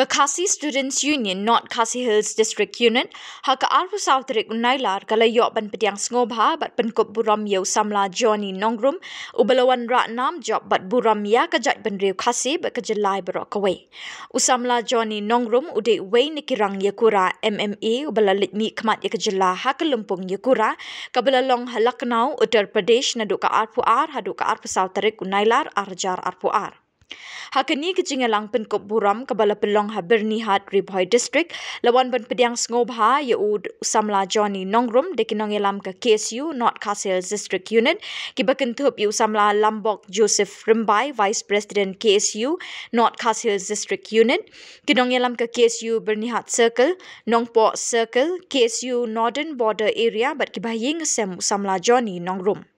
Khasi Students Union North Khasi Hills District Unit haka arpu Southrik unailar kalayo ban pediang ngobha bat penkop buram yau samla Johnny Nongrum ubalawan ra nam job bat buram ya kajat benriu Khasi bat kejelai berok kawe usamla Johnny Nongrum ude wei nikirang yakura MMA ubalalit mi kmat ya kejela haka lumpung yakura kabala long halaknau Uttar Pradesh naduka arpu ar haduka arpu Southrik unailar arjar arpu ar Hakani kejingalang penkop buram kabala pelong ha Bernihat Ribhoi District lawan ban pediang ngobha yaud usamla Johnny Nongrum dekinong yalam ka KSU North Khasi Hills District Unit kibakentup yu usamla Lambok Joseph Rimbai Vice President KSU North Khasi Hills District Unit kinong yalam ka KSU Bernihat Circle Nongpo Circle KSU Northern Border Area bat kibahing sem usamla Johnny Nongrum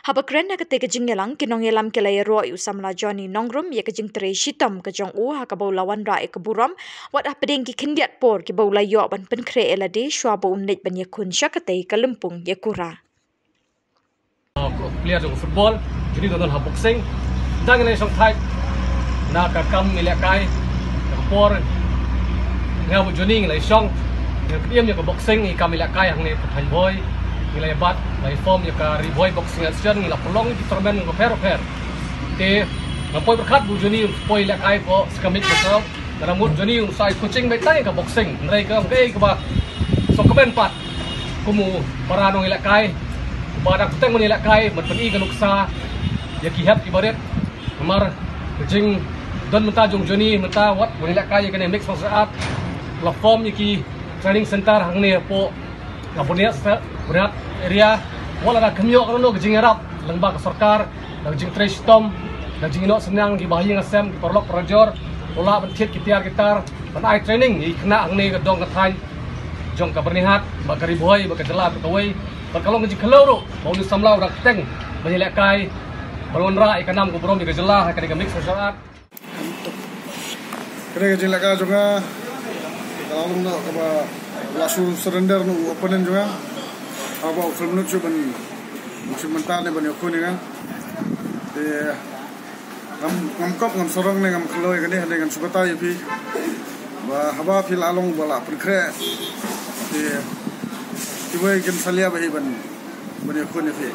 Habakren na ketika jingyalang kinong yalam kelaya roa usamla Johnny Nongrum ya kejing tere shitam kejong hakabau lawan ra keburam wat apedeng ki kendiat por kibau layo ban penkre elade shwabo unit ban yakun syakate kalempung yakura. Player jong football jadi tonton ha boxing dang ne song thai na ka kam milakai ka por ngabu Johnny ngai song yang ka boxing i kam milakai hang ne thai boy nilai bat nilai form ya ka Ribhoi boxing action nilai pelong di tournament ko per te ngapoy berkat bu Johnny poi lek ai ko skamit ko dalam mud Johnny sai coaching mai tai ka boxing nilai ka ba so komen pat kumu parano nilai kai pada kuteng mo nilai kai mat pagi ka nuksa ya ki hap ibaret amar jing don menta jong Johnny menta wat nilai kai ka ne mix martial art la form ki training center hang ne po la punya berat area wala da kamyo kano ke jing arab lengba ke sarkar da jing trash tom da jing no senang di bahi ngasem di perlok projor ola bentit kitar ban ai training i kena angne ke dong ke thai jong ka Bernihat ba ka Ribhoi ba ka jela ka wei ba kalong ke khalo ro mau ni samlau rak teng banilek kai balon ra ikanam ko brom di jela ka mix masyarakat kene ke jela ka jonga kalong no ka ba langsung surrender no opponent juga apa film nu cuman musim mental ne banyak kun kan ngam kop ngam sorong ne ngam keloi kan ne ngam subata yupi ba haba fil along bala perkre tiwai kan salia bahi ban banyak kun yupi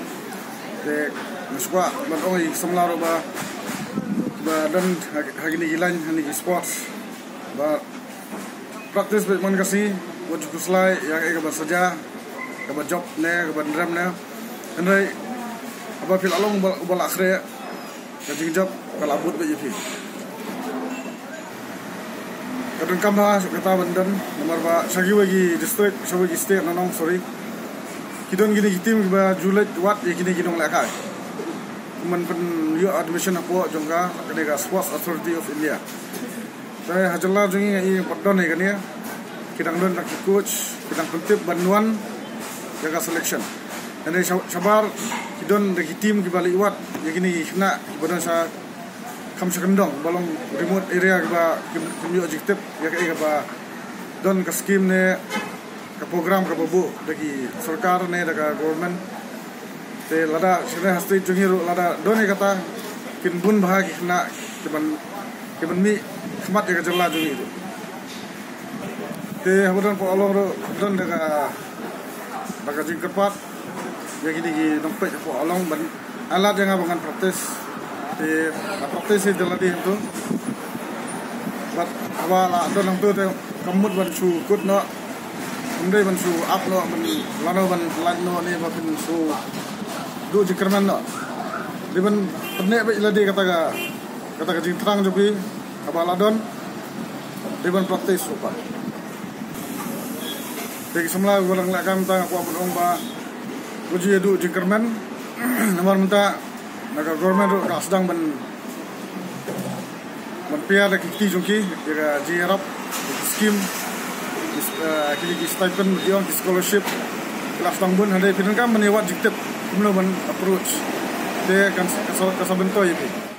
muswa ban oi samlaro ba dan hagini gilan hani sports ba praktis man kasi wajib kuslai yang ega bersaja kabar job ne kabar dram ne andai apa fil along ubal akhre kajing job kala abut be yifi kadang kamha kata bandan nomor ba sagi wagi district sagi state nanong sorry kidon gini tim ba julet wat ye gini gidong lakai man pen yo admission apo jongga kadega sports authority of India saya hajalla jongi ngai padon ne kania kidang don nak coach kidang pentip banduan jaga selection dan sabar kidon de tim ki bali wat ya gini kena badan sa kam sekendong balong remote area ba kami objektif ya ka ba don ka scheme ne ka program ka babu dagi sarkar ne daga government te lada sine hasti jungiru lada don kata kin bun bahagi kena kiban mi khmat ya jalla jungi itu te habudan po along don daga baka jing kepat ya gini dompet po along ban alat yang abangan praktis di praktis itu latih itu bat awala don nang tu kamut ban su kut no undai ban su up no ban lano ban lan no ni ba pin su du jikerman no di ban penne ba iladi kata jing terang jobi awala don di ban praktis supa Jadi semula orang lakam tang aku apa dong ba uji edu jingkerman nomor minta naga government ro sedang ban piar kiti jongki jaga jirap scheme kini stipend yon scholarship kelas tangbun hadai pinang kam menewat jiktep belum approach dia kan kasabento yipi